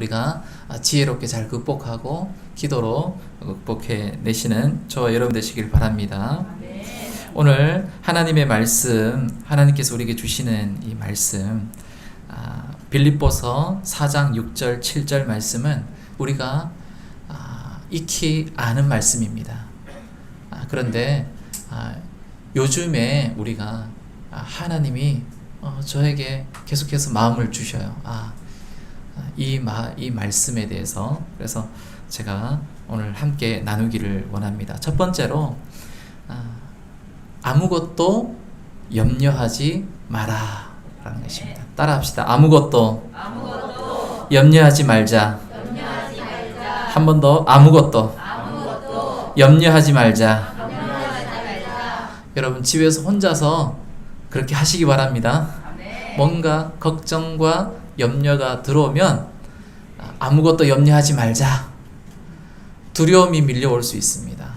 우리가 지혜롭게 잘 극복하고 기도로 극복해 내시는 저와 여러분 되시길 바랍니다. 오늘 하나님의 말씀, 하나님께서 우리에게 주시는 이 말씀, 빌립보서 4장 6절 7절 말씀은 우리가 익히 아는 말씀입니다. 그런데 요즘에 우리가 하나님이 저에게 계속해서 마음을 주셔요. 이 말씀에 대해서. 그래서 제가 오늘 함께 나누기를 원합니다. 첫 번째로 아무것도 염려하지 마라 라는 것입니다. 따라합시다. 아무것도 염려하지 말자. 한 번 더. 아무것도 염려하지 말자. 여러분 집에서 혼자서 그렇게 하시기 바랍니다. 뭔가 걱정과 염려가 들어오면 아무것도 염려하지 말자. 두려움이 밀려올 수 있습니다.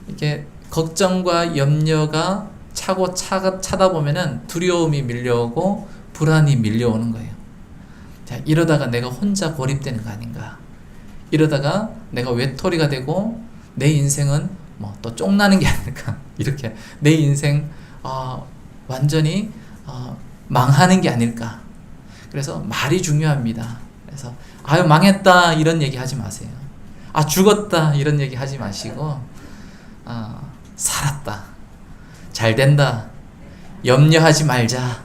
이렇게 걱정과 염려가 차고 차다 보면은 두려움이 밀려오고 불안이 밀려오는 거예요. 자, 이러다가 내가 혼자 고립되는 거 아닌가? 이러다가 내가 외톨이가 되고 내 인생은 또 쫑나는 게 아닐까? 이렇게 내 인생 완전히 망하는 게 아닐까? 그래서 말이 중요합니다. 그래서 망했다 이런 얘기 하지 마세요. 죽었다 이런 얘기 하지 마시고 살았다, 잘 된다, 염려하지 말자.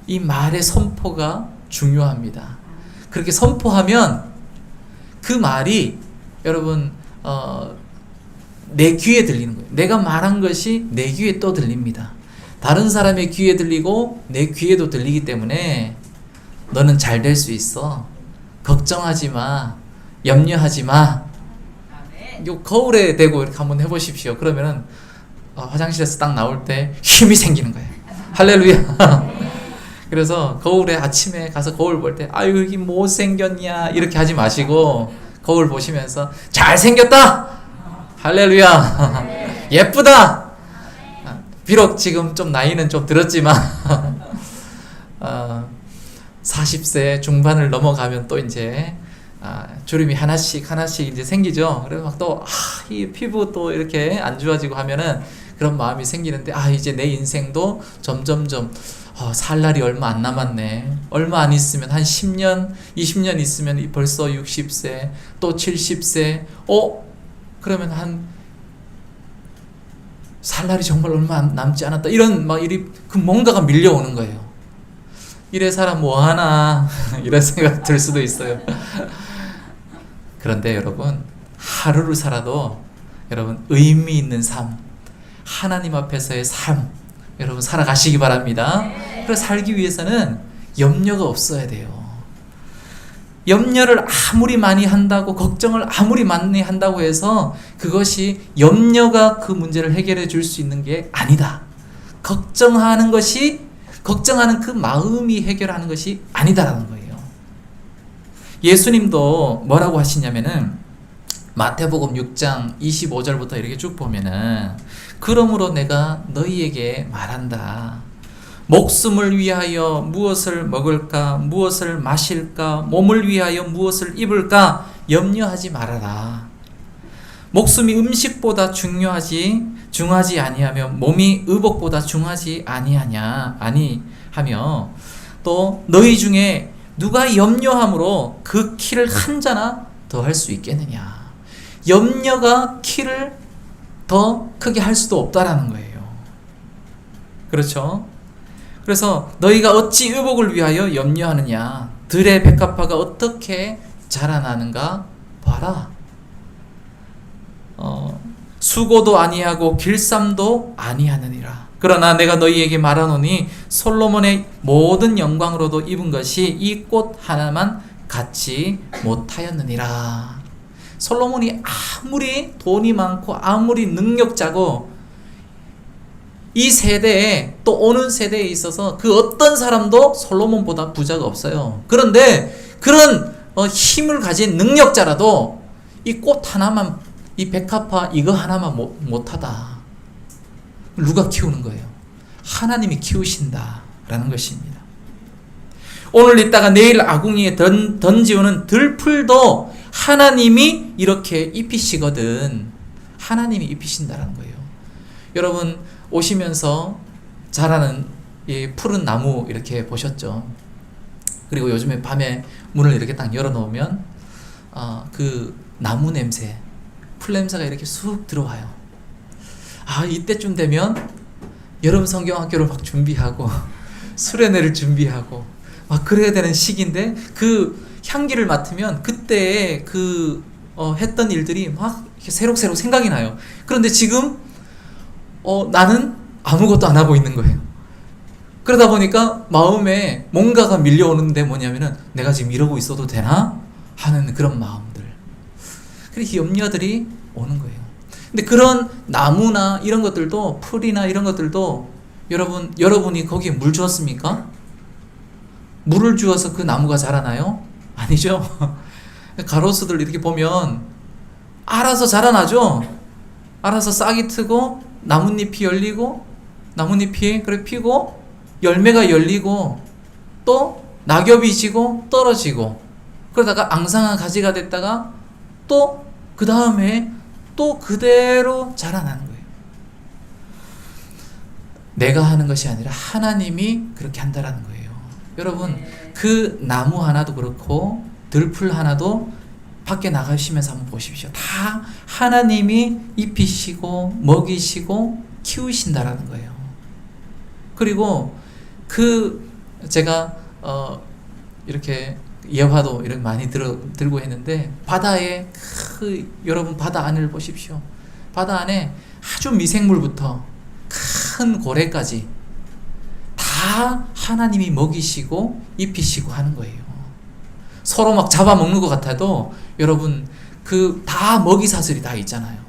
이 말의 선포가 중요합니다. 그렇게 선포하면 그 말이 여러분 내 귀에 들리는 거예요. 내가 말한 것이 내 귀에 또 들립니다. 다른 사람의 귀에 들리고 내 귀에도 들리기 때문에 너는 잘 될 수 있어. 걱정하지 마. 염려하지 마. 요 거울에 대고 이렇게 한번 해보십시오. 그러면은 화장실에서 딱 나올 때 힘이 생기는 거예요. 할렐루야. 그래서 거울에 아침에 가서 거울 볼 때 아유 이게 못생겼냐 이렇게 하지 마시고 거울 보시면서 잘생겼다. 할렐루야. 예쁘다. 비록 지금 좀 나이는 좀 들었지만 40세 중반을 넘어가면 또 이제 주름이 하나씩 이제 생기죠. 그래서 막 또 이 피부 또 이렇게 안 좋아지고 하면은 그런 마음이 생기는데 이제 내 인생도 점점점 살 날이 얼마 안 남았네. 얼마 안 있으면 한 10년, 20년 있으면 벌써 60세, 또 70세. 그러면 한 살 날이 정말 얼마 남지 않았다. 이런 그 뭔가가 밀려오는 거예요. 이래 사람 뭐 하나 이런 생각 들 수도 있어요. 그런데 여러분 하루를 살아도 여러분 의미 있는 삶, 하나님 앞에서의 삶 여러분 살아가시기 바랍니다. 그래서 살기 위해서는 염려가 없어야 돼요. 염려를 아무리 많이 한다고, 걱정을 아무리 많이 한다고 해서 그것이 염려가 그 문제를 해결해 줄 수 있는 게 아니다. 걱정하는 그 마음이 해결하는 것이 아니다라는 거예요. 예수님도 뭐라고 하시냐면은 마태복음 6장 25절부터 이렇게 쭉 보면은 그러므로 내가 너희에게 말한다. 목숨을 위하여 무엇을 먹을까, 무엇을 마실까, 몸을 위하여 무엇을 입을까 염려하지 말아라. 목숨이 음식보다 중하지 아니하며 몸이 의복보다 중하지 아니하며 또 너희 중에 누가 염려함으로 그 키를 한 자나 더 할 수 있겠느냐. 염려가 키를 더 크게 할 수도 없다라는 거예요. 그렇죠? 그래서 너희가 어찌 의복을 위하여 염려하느냐. 들의 백합화가 어떻게 자라나는가 봐라. 수고도 아니하고 길쌈도 아니하느니라. 그러나 내가 너희에게 말하노니 솔로몬의 모든 영광으로도 입은 것이 이 꽃 하나만 갖지 못하였느니라. 솔로몬이 아무리 돈이 많고 아무리 능력자고 이 세대에 또 오는 세대에 있어서 그 어떤 사람도 솔로몬보다 부자가 없어요. 그런데 그런 힘을 가진 능력자라도 이 꽃 하나만, 이 백합화 이거 하나만 못하다. 누가 키우는 거예요? 하나님이 키우신다라는 것입니다. 오늘 있다가 내일 아궁이에 던지오는 들풀도 하나님이 이렇게 입히시거든. 하나님이 입히신다는 거예요. 여러분 오시면서 자라는 이 푸른 나무 이렇게 보셨죠? 그리고 요즘에 밤에 문을 이렇게 딱 열어놓으면 그 나무 냄새, 풀 냄새가 이렇게 쑥 들어와요. 이때쯤 되면 여름 성경학교를 막 준비하고 수련회를 준비하고 막 그래야 되는 시기인데 그 향기를 맡으면 그때 했던 일들이 막 이렇게 새록새록 생각이 나요. 그런데 지금 나는 아무것도 안 하고 있는 거예요. 그러다 보니까 마음에 뭔가가 밀려오는데 뭐냐면은 내가 지금 이러고 있어도 되나? 하는 그런 마음들. 그렇게 염려들이 오는 거예요. 근데 그런 나무나 이런 것들도, 풀이나 이런 것들도 여러분이 거기에 물 주었습니까? 물을 주어서 그 나무가 자라나요? 아니죠. 가로수들 이렇게 보면 알아서 자라나죠. 알아서 싹이 트고 나뭇잎이 열리고 나뭇잎이 그래 피고 열매가 열리고 또 낙엽이 지고 떨어지고 그러다가 앙상한 가지가 됐다가 또 그 다음에 또 그대로 자라나는 거예요. 내가 하는 것이 아니라 하나님이 그렇게 한다라는 거예요. 여러분 그 나무 하나도 그렇고 들풀 하나도 밖에 나가시면서 한번 보십시오. 다 하나님이 입히시고 먹이시고 키우신다라는 거예요. 그리고 제가 이렇게 예화도 이렇게 많이 들고 했는데 바다에 여러분 바다 안을 보십시오. 바다 안에 아주 미생물부터 큰 고래까지 다 하나님이 먹이시고 입히시고 하는 거예요. 서로 막 잡아먹는 것 같아도 여러분 다 먹이 사슬이 다 있잖아요.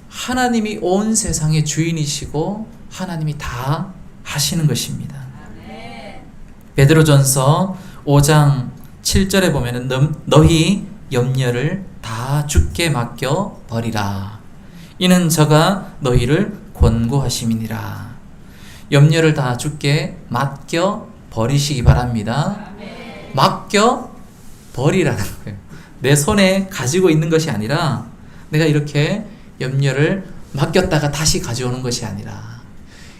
하나님이 온 세상의 주인이시고 하나님이 다 하시는 것입니다. 베드로전서 5장 7절에 보면은 너희 염려를 다 주께 맡겨 버리라. 이는 저가 너희를 권고하심이니라. 염려를 다 주께 맡겨 버리시기 바랍니다. 맡겨 버리라는 거예요. 내 손에 가지고 있는 것이 아니라 내가 이렇게 염려를 맡겼다가 다시 가져오는 것이 아니라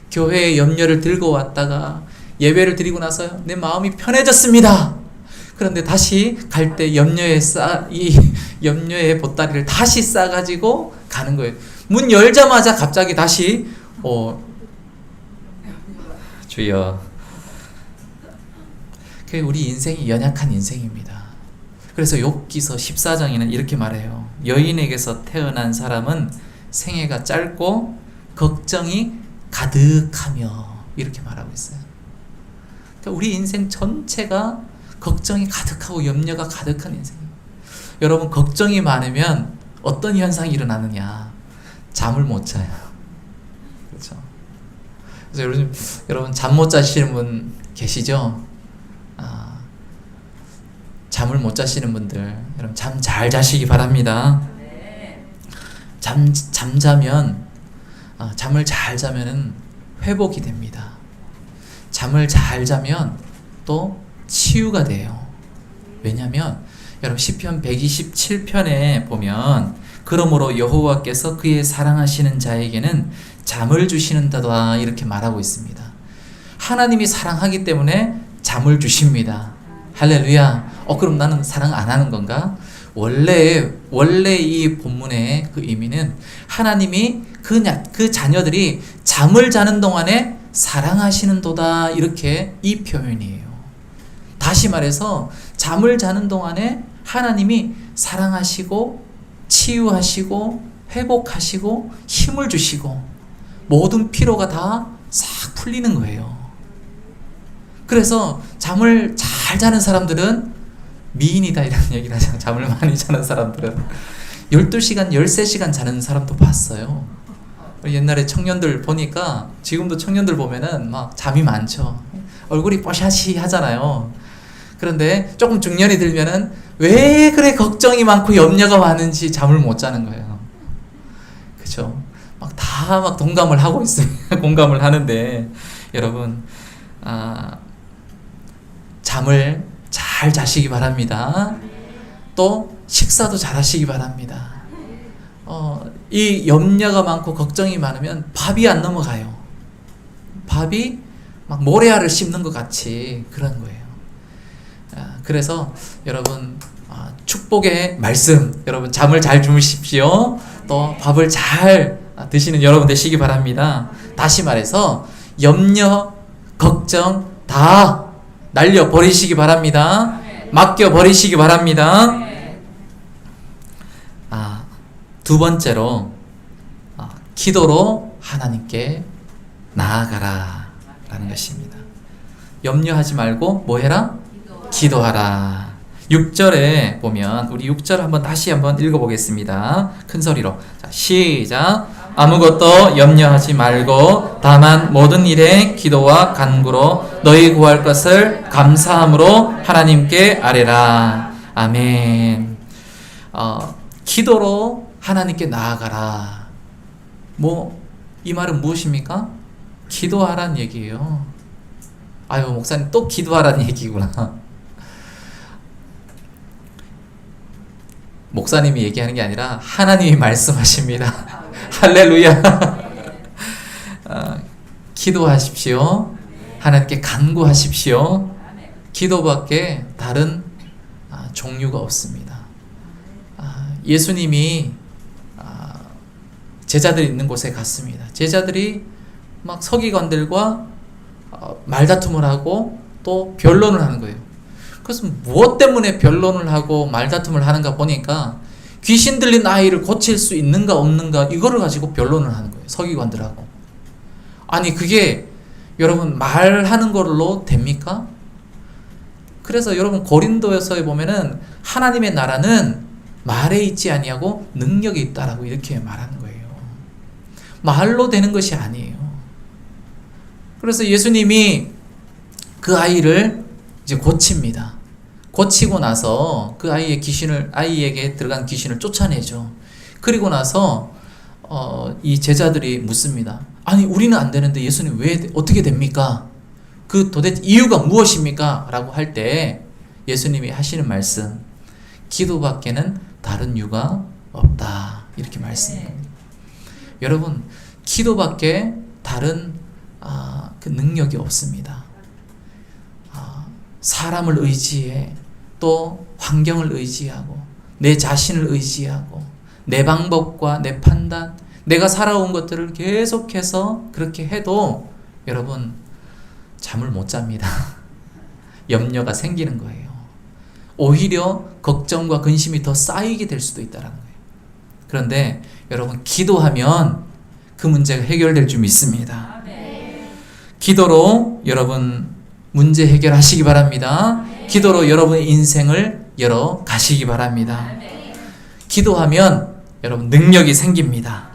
교회에 염려를 들고 왔다가 예배를 드리고 나서 내 마음이 편해졌습니다. 그런데 다시 갈 때 이 염려의 보따리를 다시 싸가지고 가는 거예요. 문 열자마자 갑자기 다시 주여. 우리 인생이 연약한 인생입니다. 그래서 욥기서 14장에는 이렇게 말해요. 여인에게서 태어난 사람은 생애가 짧고 걱정이 가득하며 이렇게 말하고 있어요. 그러니까 우리 인생 전체가 걱정이 가득하고 염려가 가득한 인생이에요. 여러분 걱정이 많으면 어떤 현상이 일어나느냐? 잠을 못 자요. 그렇죠? 그래서 여러분 잠 못 자시는 분 계시죠? 잠을 못 자시는 분들 여러분 잠 잘 자시기 바랍니다. 잠자면 잠을 잘 자면은 회복이 됩니다. 잠을 잘 자면 또 치유가 돼요. 왜냐하면 여러분 시편 127편에 보면 그러므로 여호와께서 그의 사랑하시는 자에게는 잠을 주시는도다 이렇게 말하고 있습니다. 하나님이 사랑하기 때문에 잠을 주십니다. 할렐루야. 그럼 나는 사랑 안 하는 건가? 원래 이 본문의 그 의미는 하나님이 그 자녀들이 잠을 자는 동안에 사랑하시는도다 이렇게 이 표현이에요. 다시 말해서 잠을 자는 동안에 하나님이 사랑하시고 치유하시고 회복하시고 힘을 주시고 모든 피로가 다 싹 풀리는 거예요. 그래서 잠을 잘 자는 사람들은 미인이다 이런 얘기를 하잖아요. 잠을 많이 자는 사람들은 12시간, 13시간 자는 사람도 봤어요. 옛날에 청년들 보니까 지금도 청년들 보면은 막 잠이 많죠. 얼굴이 뽀샤시 하잖아요. 그런데 조금 중년이 들면은 왜 그래 걱정이 많고 염려가 많은지 잠을 못 자는 거예요. 그렇죠? 다 동감을 하고 있어요. 공감을 하는데 여러분 잠을 잘 자시기 바랍니다. 또 식사도 잘 하시기 바랍니다. 이 염려가 많고 걱정이 많으면 밥이 안 넘어가요. 밥이 막 모래알을 씹는 것 같이 그런 거예요. 그래서 여러분 축복의 말씀, 여러분 잠을 잘 주무십시오. 또 밥을 잘 드시는 여러분 되시기 바랍니다. 다시 말해서 염려, 걱정 다 날려 버리시기 바랍니다. 맡겨 버리시기 바랍니다. 두 번째로 기도로 하나님께 나아가라 라는 것입니다. 염려하지 말고 뭐 해라? 기도하라. 6절에 보면 우리 6절 한번 다시 한번 읽어보겠습니다. 큰 소리로. 자, 시작. 아무것도 염려하지 말고 다만 모든 일에 기도와 간구로 너희 구할 것을 감사함으로 하나님께 아뢰라. 아멘. 기도로 하나님께 나아가라. 이 말은 무엇입니까? 기도하라는 얘기예요. 아유, 목사님 또 기도하라는 얘기구나. 목사님이 얘기하는 게 아니라 하나님이 말씀하십니다. 할렐루야. 기도하십시오. 하나님께 간구하십시오. 기도밖에 다른 종류가 없습니다. 예수님이 제자들이 있는 곳에 갔습니다. 제자들이 막 서기관들과 말다툼을 하고 또 변론을 하는 거예요. 그래서 무엇 때문에 변론을 하고 말다툼을 하는가 보니까 귀신 들린 아이를 고칠 수 있는가 없는가 이거를 가지고 변론을 하는 거예요. 서기관들하고. 아니 그게 여러분 말하는 걸로 됩니까? 그래서 여러분 고린도서에 보면은 하나님의 나라는 말에 있지 아니하고 능력이 있다라고 이렇게 말하는 거예요. 말로 되는 것이 아니에요. 그래서 예수님이 그 아이를 이제 고칩니다. 고치고 나서 그 아이에게 들어간 귀신을 쫓아내죠. 그리고 나서 이 제자들이 묻습니다. 아니 우리는 안 되는데 예수님 왜 어떻게 됩니까? 그 도대체 이유가 무엇입니까? 라고 할 때 예수님이 하시는 말씀, 기도밖에는 다른 이유가 없다 이렇게 말씀합니다. 여러분 기도밖에 다른 그 능력이 없습니다. 사람을 의지해, 또 환경을 의지하고, 내 자신을 의지하고, 내 방법과 내 판단, 내가 살아온 것들을 계속해서 그렇게 해도 여러분 잠을 못 잡니다. 염려가 생기는 거예요. 오히려 걱정과 근심이 더 쌓이게 될 수도 있다는 거예요. 그런데 여러분 기도하면 그 문제가 해결될 줄 믿습니다. 기도로 여러분 문제 해결하시기 바랍니다. 기도로 여러분의 인생을 열어 가시기 바랍니다. 기도하면 여러분 능력이 생깁니다.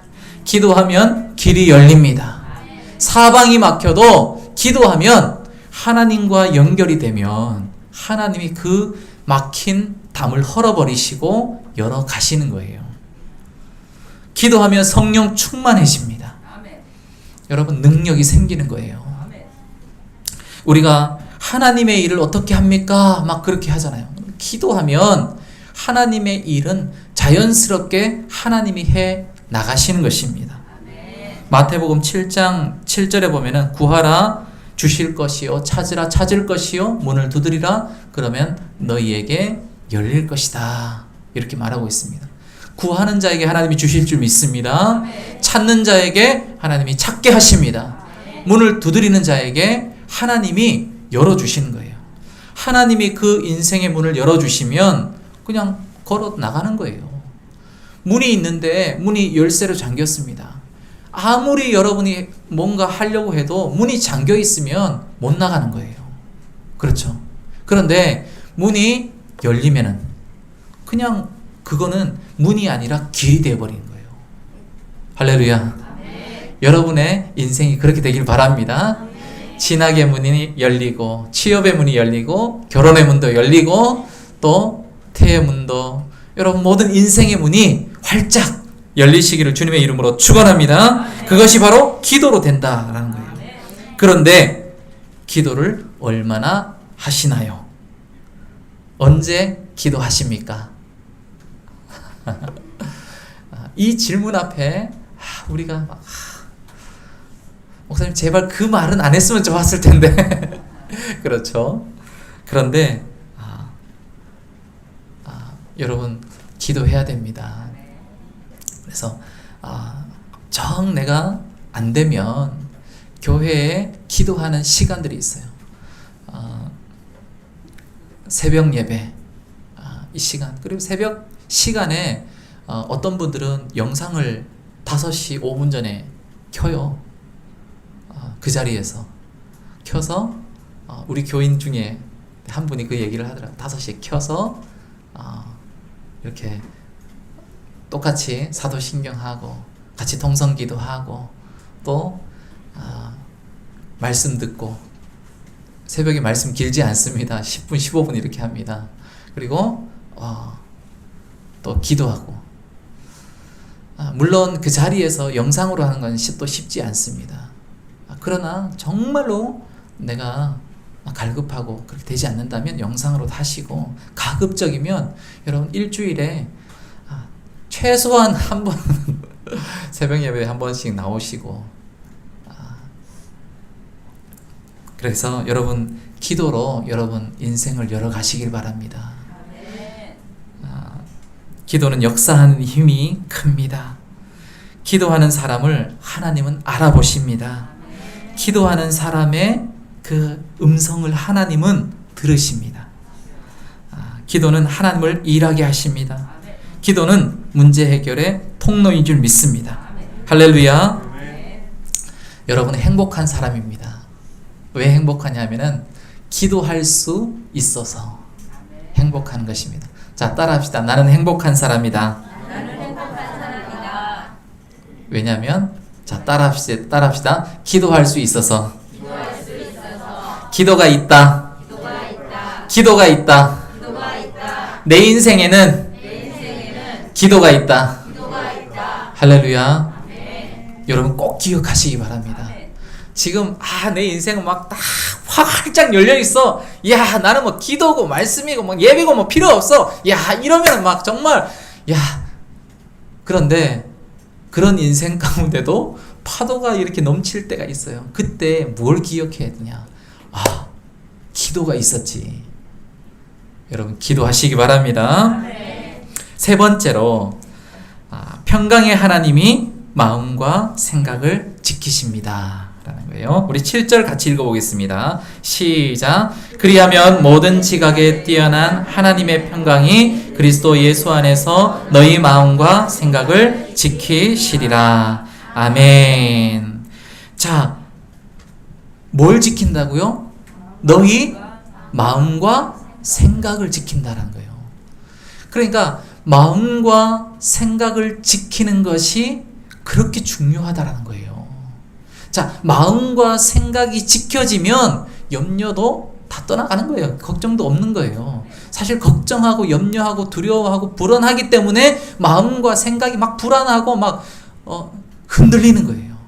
기도하면 길이 열립니다. 사방이 막혀도 기도하면 하나님과 연결이 되면 하나님이 그 막힌 담을 헐어버리시고 열어 가시는 거예요. 기도하면 성령 충만해집니다. 여러분 능력이 생기는 거예요. 우리가 하나님의 일을 어떻게 합니까? 막 그렇게 하잖아요. 기도하면 하나님의 일은 자연스럽게 하나님이 해 나가시는 것입니다. 마태복음 7장 7절에 보면은 구하라 주실 것이요, 찾으라 찾을 것이요, 문을 두드리라 그러면 너희에게 열릴 것이다 이렇게 말하고 있습니다. 구하는 자에게 하나님이 주실 줄 믿습니다. 찾는 자에게 하나님이 찾게 하십니다. 문을 두드리는 자에게 하나님이 열어주시는 거예요. 하나님이 그 인생의 문을 열어주시면 그냥 걸어 나가는 거예요. 문이 있는데 문이 열쇠로 잠겼습니다. 아무리 여러분이 뭔가 하려고 해도 문이 잠겨 있으면 못 나가는 거예요. 그렇죠? 그런데 문이 열리면은 그냥 그거는 문이 아니라 길이 되어버리는 거예요. 할렐루야. 여러분의 인생이 그렇게 되길 바랍니다. 진학의 문이 열리고, 취업의 문이 열리고, 결혼의 문도 열리고, 또 태의 문도, 여러분 모든 인생의 문이 활짝 열리시기를 주님의 이름으로 축원합니다. 그것이 바로 기도로 된다라는 거예요. 그런데 기도를 얼마나 하시나요? 언제 기도하십니까? 이 질문 앞에 우리가 막, 목사님 제발 그 말은 안 했으면 좋았을 텐데 그렇죠. 그런데 여러분 기도해야 됩니다. 그래서 정 내가 안 되면 교회에 기도하는 시간들이 있어요. 새벽 예배 이 시간, 그리고 새벽 시간에 어떤 분들은 영상을 5시 5분 전에 켜요. 그 자리에서 켜서 우리 교인 중에 한 분이 그 얘기를 하더라고요. 5시에 켜서 이렇게 똑같이 사도신경하고 같이 동성기도하고 또 말씀 듣고, 새벽에 말씀 길지 않습니다. 10분 15분 이렇게 합니다. 그리고 또 기도하고, 물론 그 자리에서 영상으로 하는 건 또 쉽지 않습니다. 그러나 정말로 내가 갈급하고 그렇게 되지 않는다면 영상으로 하시고, 가급적이면 여러분 일주일에 최소한 한 번 새벽 예배에 한 번씩 나오시고, 그래서 여러분 기도로 여러분 인생을 열어가시길 바랍니다. 기도는 역사하는 힘이 큽니다. 기도하는 사람을 하나님은 알아보십니다. 기도하는 사람의 그 음성을 하나님은 들으십니다. 기도는 하나님을 일하게 하십니다. 기도는 문제 해결의 통로인 줄 믿습니다. 할렐루야. 여러분은 행복한 사람입니다. 왜 행복하냐면은 기도할 수 있어서 행복한 것입니다. 자, 따라합시다. 나는 행복한 사람이다. 나는 행복한 사람이다. 왜냐하면 따라합시다. 기도할 수 있어서. 기도할 수 있어서. 기도가 있다. 기도가 있다. 기도가 있다. 기도가 있다. 내 인생에는 기도가 있다. 기도가 있다. 할렐루야. 아멘. 여러분 꼭 기억하시기 바랍니다. 지금 내 인생은 막 다 활짝 열려 있어. 야, 나는 뭐 기도고 말씀이고 뭐 예배고 뭐 필요 없어. 야, 이러면 막 정말 그런데 그런 인생 가운데도 파도가 이렇게 넘칠 때가 있어요. 그때 뭘 기억해야 되냐? 기도가 있었지. 여러분 기도하시기 바랍니다. 세 번째로 평강의 하나님이 마음과 생각을 지키십니다 라는 거예요. 우리 7절 같이 읽어보겠습니다. 시작. 그리하면 모든 지각에 뛰어난 하나님의 평강이 그리스도 예수 안에서 너희 마음과 생각을 지키시리라. 아멘. 자, 뭘 지킨다고요? 너희 마음과 생각을 지킨다는 거예요. 그러니까 마음과 생각을 지키는 것이 그렇게 중요하다라는 거예요. 자, 마음과 생각이 지켜지면 염려도 다 떠나가는 거예요. 걱정도 없는 거예요. 사실 걱정하고 염려하고 두려워하고 불안하기 때문에 마음과 생각이 막 불안하고 막 흔들리는 거예요.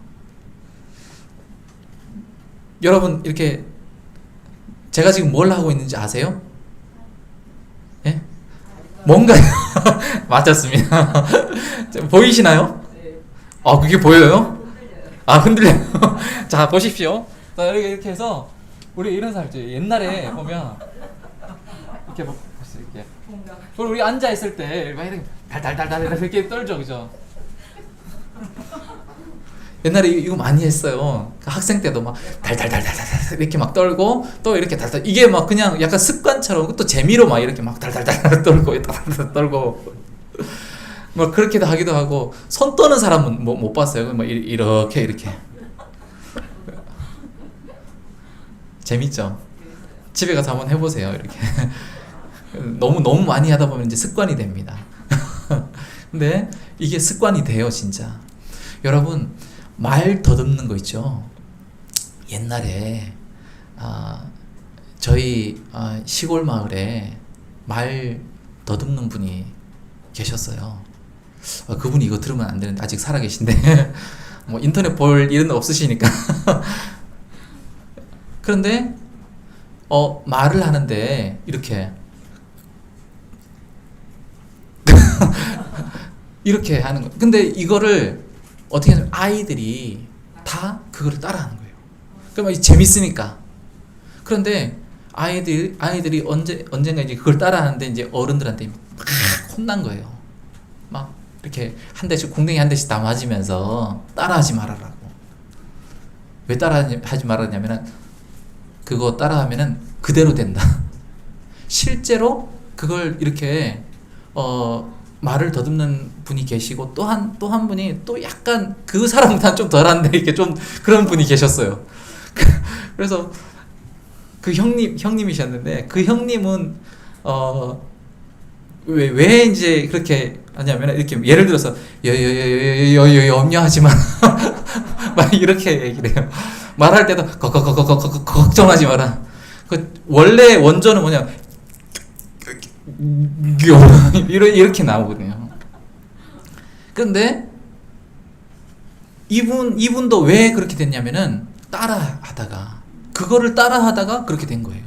여러분 이렇게 제가 지금 뭘 하고 있는지 아세요? 예? 뭔가요? 맞았습니다. 보이시나요? 그게 보여요? 흔들려요. 자, 보십시오. 자, 이렇게 해서 우리 이런 사람 있죠. 옛날에 보면 이렇게 이렇게 우리 앉아 있을 때 막 이렇게 달달달달 이렇게 떨죠, 그죠? 옛날에 이거 많이 했어요. 학생 때도 막 달달달달달 이렇게 막 떨고 또 이렇게 달달, 이게 막 그냥 약간 습관처럼 또 재미로 막 이렇게 막 달달달 떨고 달달달 떨고 뭐 그렇게도 하기도 하고. 손 떠는 사람은 못 봤어요. 뭐 이렇게 재밌죠? 집에 가서 한번 해보세요. 이렇게 너무 많이 하다 보면 이제 습관이 됩니다. 근데 이게 습관이 돼요, 진짜. 여러분 말 더듬는 거 있죠? 옛날에 저희 시골 마을에 말 더듬는 분이 계셨어요. 그분이 이거 들으면 안 되는데 아직 살아계신데 뭐 인터넷 볼 일은 없으시니까 그런데 말을 하는데 이렇게 이렇게 하는 거예요. 근데 이거를 어떻게 하냐면 아이들이 다 그거를 따라하는 거예요. 그러면 재밌으니까. 그런데 아이들이 언젠가 이제 그걸 따라하는데 이제 어른들한테 막 혼난 거예요. 막 이렇게 한 대씩 궁뎅이 한 대씩 다 맞으면서 따라하지 말아라고. 왜 따라하지 말았냐면은 그거 따라하면은 그대로 된다. 실제로 그걸 이렇게 말을 더듬는 분이 계시고 또 한 분이 또 약간 그 사람보다 좀 덜한데 이렇게 좀 그런 분이 계셨어요. 그래서 그 형님이셨는데 그 형님은 왜 이제 그렇게 하냐면 이렇게 예를 들어서 염려하지 마 막 이렇게 얘기를 해요. 말할 때도 걱정하지 마라. 그 원래 원조는 뭐냐 이렇게 나오거든요. 그런데 이분도 왜 그렇게 됐냐면은 그거를 따라하다가 그렇게 된 거예요.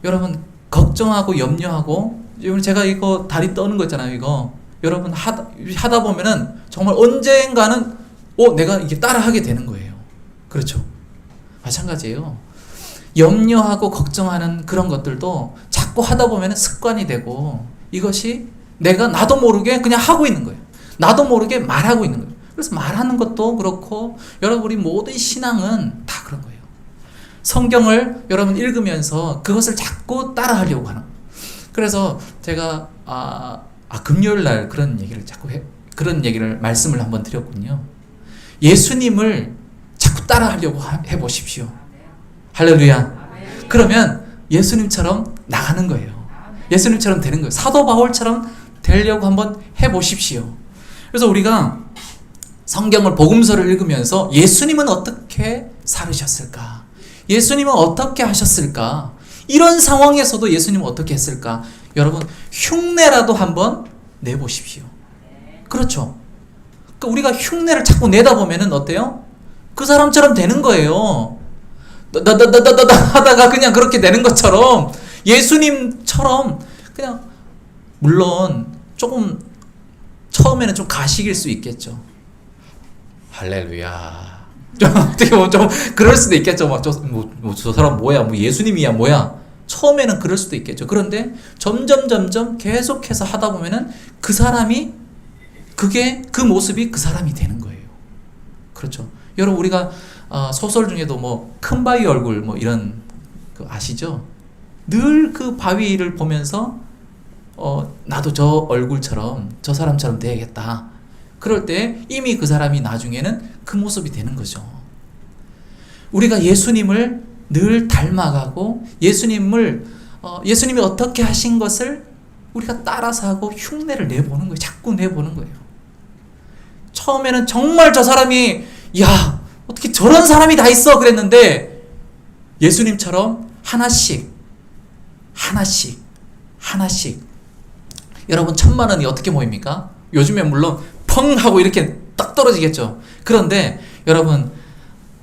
여러분 걱정하고 염려하고 제가 이거 다리 떠는 거 있잖아요. 이거 여러분 하다 보면은 정말 언젠가는 내가 이게 따라하게 되는 거예요. 그렇죠? 마찬가지예요. 염려하고 걱정하는 그런 것들도 자꾸 하다 보면 습관이 되고 이것이 나도 모르게 그냥 하고 있는 거예요. 나도 모르게 말하고 있는 거예요. 그래서 말하는 것도 그렇고 여러분 우리 모든 신앙은 다 그런 거예요. 성경을 여러분 읽으면서 그것을 자꾸 따라하려고 하는 거예요. 그래서 제가 금요일 날 그런 얘기를 말씀을 한번 드렸군요. 예수님을 자꾸 따라하려고 해보십시오. 할렐루야. 그러면 예수님처럼 나가는 거예요. 예수님처럼 되는 거예요. 사도 바울처럼 되려고 한번 해보십시오. 그래서 우리가 성경을 복음서를 읽으면서 예수님은 어떻게 살으셨을까? 예수님은 어떻게 하셨을까? 이런 상황에서도 예수님은 어떻게 했을까? 여러분 흉내라도 한번 내보십시오. 그렇죠? 그러니까 우리가 흉내를 자꾸 내다 보면은 어때요? 그 사람처럼 되는 거예요. 하다가 그냥 그렇게 되는 것처럼 예수님처럼 그냥 물론 조금 처음에는 좀 가식일 수 있겠죠. 할렐루야. 좀 어떻게 보면 좀 그럴 수도 있겠죠. 막 저 사람 뭐야? 뭐 예수님이야 뭐야? 처음에는 그럴 수도 있겠죠. 그런데 점점 계속해서 하다 보면은 그 사람이 그 모습이 그 사람이 되는 거예요. 그렇죠. 여러분 우리가 소설 중에도 뭐 큰 바위 얼굴 뭐 이런 거 아시죠? 늘 그 바위를 보면서 나도 저 얼굴처럼 저 사람처럼 돼야겠다. 그럴 때 이미 그 사람이 나중에는 그 모습이 되는 거죠. 우리가 예수님을 늘 닮아가고 예수님이 어떻게 하신 것을 우리가 따라서 하고 흉내를 내보는 거예요. 자꾸 내보는 거예요. 처음에는 정말 저 사람이 어떻게 저런 사람이 다 있어 그랬는데 예수님처럼 하나씩 여러분 1,000,000원이 어떻게 모입니까? 요즘에 물론 펑 하고 이렇게 딱 떨어지겠죠. 그런데 여러분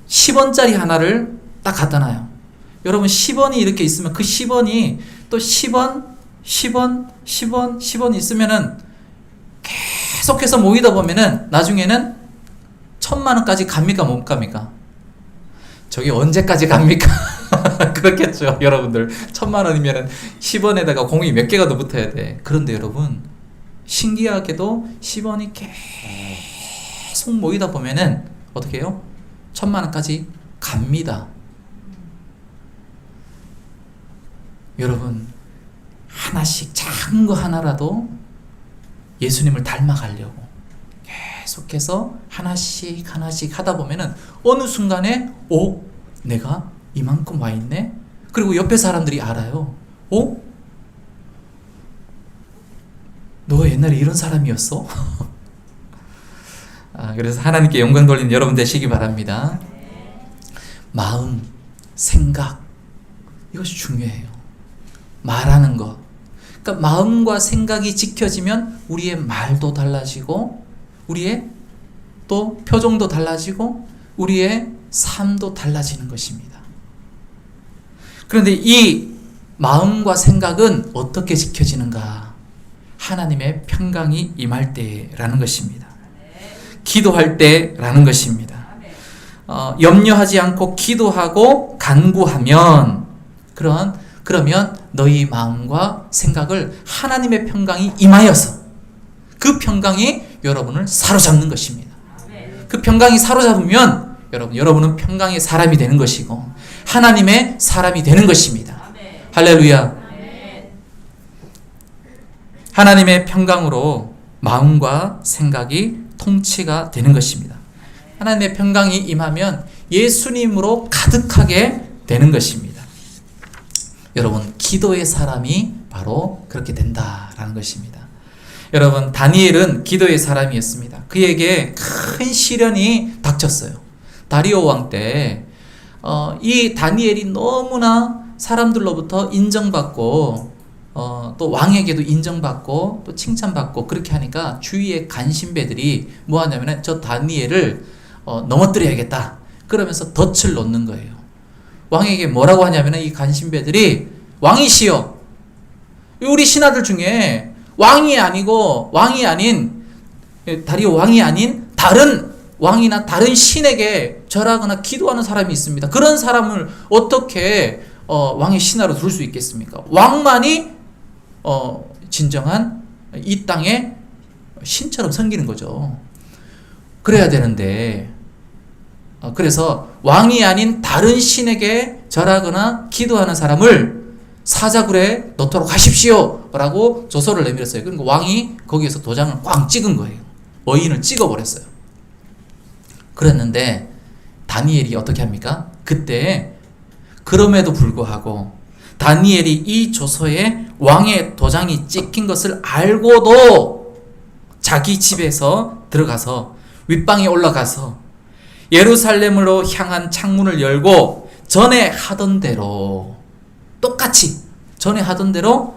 10원짜리 하나를 딱 갖다 놔요. 여러분 10원이 이렇게 있으면 그 10원이 또 10원 있으면은 계속해서 모이다 보면은 나중에는 1,000,000원까지 갑니까 못 갑니까? 저게 언제까지 갑니까? 그렇겠죠. 여러분들 1,000,000원이면은 10원에다가 공이 몇 개가 더 붙어야 돼. 그런데 여러분 신기하게도 10원이 계속 모이다 보면은 어떻게 해요? 1,000,000원까지 갑니다. 여러분 하나씩 작은 거 하나라도 예수님을 닮아가려고 계속해서 하나씩 하다 보면은 어느 순간에 내가 이만큼 와 있네? 그리고 옆에 사람들이 알아요. 너 옛날에 이런 사람이었어? 그래서 하나님께 영광 돌리는 여러분 되시기 바랍니다. 마음, 생각 이것이 중요해요. 말하는 것. 그러니까 마음과 생각이 지켜지면 우리의 말도 달라지고 우리의 또 표정도 달라지고 우리의 삶도 달라지는 것입니다. 그런데 이 마음과 생각은 어떻게 지켜지는가? 하나님의 평강이 임할 때라는 것입니다. 기도할 때라는 것입니다. 염려하지 않고 기도하고 간구하면 그러면 너희 마음과 생각을 하나님의 평강이 임하여서 그 평강이 여러분을 사로잡는 것입니다. 그 평강이 사로잡으면 여러분은 평강의 사람이 되는 것이고 하나님의 사람이 되는 것입니다. 할렐루야. 하나님의 평강으로 마음과 생각이 통치가 되는 것입니다. 하나님의 평강이 임하면 예수님으로 가득하게 되는 것입니다. 여러분, 기도의 사람이 바로 그렇게 된다라는 것입니다. 여러분, 다니엘은 기도의 사람이었습니다. 그에게 큰 시련이 닥쳤어요. 다리오 왕 때 이 다니엘이 너무나 사람들로부터 인정받고 또 왕에게도 인정받고 또 칭찬받고 그렇게 하니까 주위의 간신배들이 뭐 하냐면은 저 다니엘을 넘어뜨려야겠다 그러면서 덫을 놓는 거예요. 왕에게 뭐라고 하냐면은 이 간신배들이 왕이시여, 우리 신하들 중에 왕이 아닌 다리오 왕이 아닌 다른 왕이나 다른 신에게 절하거나 기도하는 사람이 있습니다. 그런 사람을 어떻게 왕의 신하로 둘 수 있겠습니까? 왕만이 진정한 이 땅의 신처럼 섬기는 거죠. 그래야 되는데 그래서 왕이 아닌 다른 신에게 절하거나 기도하는 사람을 사자굴에 넣도록 하십시오 라고 조서를 내밀었어요. 그러니까 왕이 거기에서 도장을 꽝 찍은 거예요. 어인을 찍어버렸어요. 그랬는데 다니엘이 어떻게 합니까? 그때 그럼에도 불구하고 다니엘이 이 조서에 왕의 도장이 찍힌 것을 알고도 자기 집에서 들어가서 윗방에 올라가서 예루살렘으로 향한 창문을 열고 전에 하던 대로 똑같이 전에 하던 대로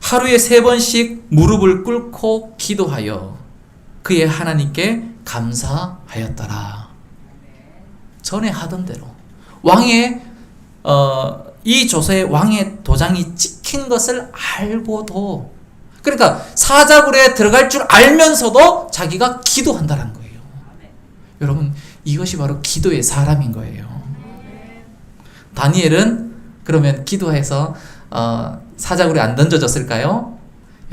하루에 3번씩 무릎을 꿇고 기도하여 그의 하나님께 감사하였더라. 전에 하던 대로 왕의 이 조서에 왕의 도장이 찍힌 것을 알고도, 그러니까 사자굴에 들어갈 줄 알면서도 자기가 기도한다는 거예요. 여러분, 이것이 바로 기도의 사람인 거예요. 다니엘은 그러면 기도해서 사자굴에 안 던져졌을까요?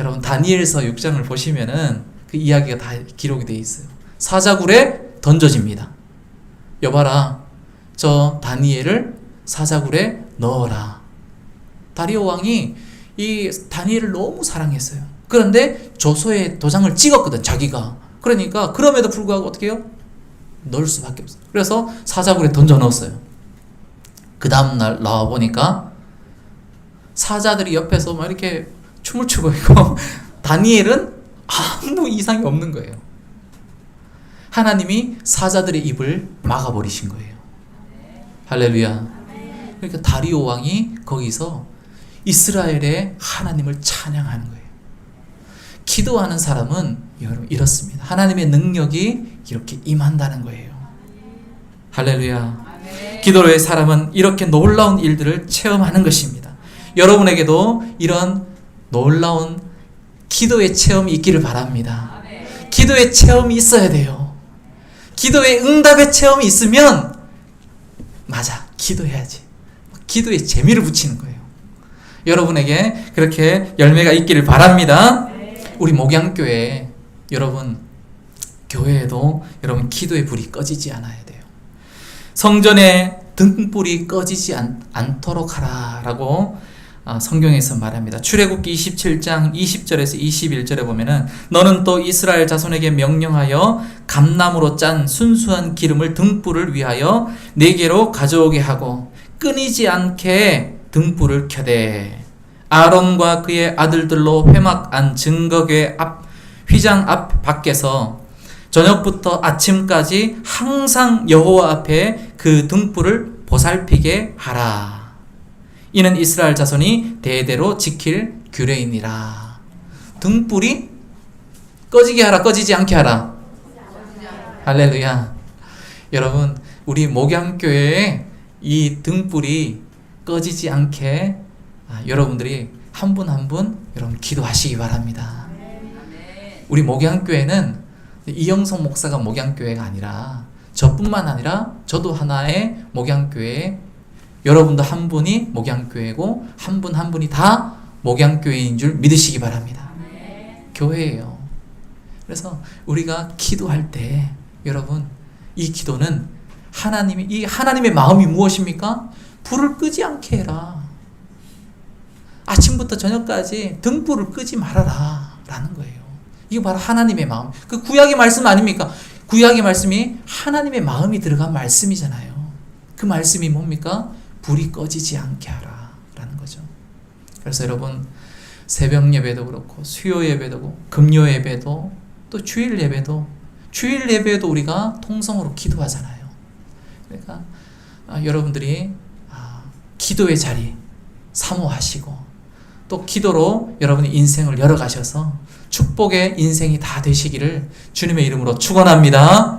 여러분, 다니엘서 6장을 보시면은 그 이야기가 다 기록이 되어 있어요. 사자굴에 던져집니다. 여봐라, 저 다니엘을 사자굴에 넣어라. 다리오 왕이 이 다니엘을 너무 사랑했어요. 그런데 조서에 도장을 찍었거든, 자기가. 그러니까 그럼에도 불구하고 어떻게 해요? 넣을 수밖에 없어요. 그래서 사자굴에 던져 넣었어요. 그 다음날 나와보니까 사자들이 옆에서 막 이렇게 춤을 추고 있고 다니엘은 아무 이상이 없는 거예요. 하나님이 사자들의 입을 막아버리신 거예요. 할렐루야. 그러니까 다리오 왕이 거기서 이스라엘의 하나님을 찬양하는 거예요. 기도하는 사람은 여러분 이렇습니다. 하나님의 능력이 이렇게 임한다는 거예요. 할렐루야. 기도로의 사람은 이렇게 놀라운 일들을 체험하는 것입니다. 여러분에게도 이런 놀라운 기도의 체험이 있기를 바랍니다. 기도의 체험이 있어야 돼요. 기도의 응답의 체험이 있으면 맞아, 기도해야지. 기도에 재미를 붙이는 거예요. 여러분에게 그렇게 열매가 있기를 바랍니다. 우리 목양교회 여러분, 교회에도 여러분 기도의 불이 꺼지지 않아야 돼요. 성전에 등불이 꺼지지 않도록 하라라고 성경에서 말합니다. 출애굽기 27장 20절에서 21절에 보면은 너는 또 이스라엘 자손에게 명령하여 감나무로 짠 순수한 기름을 등불을 위하여 4개로 가져오게 하고 끊이지 않게 등불을 켜되 아론과 그의 아들들로 회막 안 증거궤 앞 휘장 앞 밖에서 저녁부터 아침까지 항상 여호와 앞에 그 등불을 보살피게 하라. 이는 이스라엘 자손이 대대로 지킬 규례이니라. 등불이 꺼지게 하라, 꺼지지 않게 하라. 할렐루야. 여러분, 우리 목양교회에 이 등불이 꺼지지 않게 여러분들이 한 분 한 분 여러분 기도하시기 바랍니다. 우리 목양교회는 이영석 목사가 목양교회가 아니라 저뿐만 아니라 저도 하나의 목양교회, 여러분도 한 분이 목양교회고 한 분 한 분이 다 목양교회인 줄 믿으시기 바랍니다. 교회예요. 그래서 우리가 기도할 때 여러분, 이 기도는 이 하나님의 마음이 무엇입니까? 불을 끄지 않게 해라. 아침부터 저녁까지 등불을 끄지 말아라 라는 거예요. 이거 바로 하나님의 마음. 그 구약의 말씀 아닙니까? 구약의 말씀이 하나님의 마음이 들어간 말씀이잖아요. 그 말씀이 뭡니까? 불이 꺼지지 않게 하라 라는 거죠. 그래서 여러분, 새벽 예배도 그렇고 수요 예배도 금요 예배도 또 주일 예배도 우리가 통성으로 기도하잖아요. 그러니까 여러분들이 기도의 자리 사모하시고 또 기도로 여러분의 인생을 열어가셔서 축복의 인생이 다 되시기를 주님의 이름으로 축원합니다.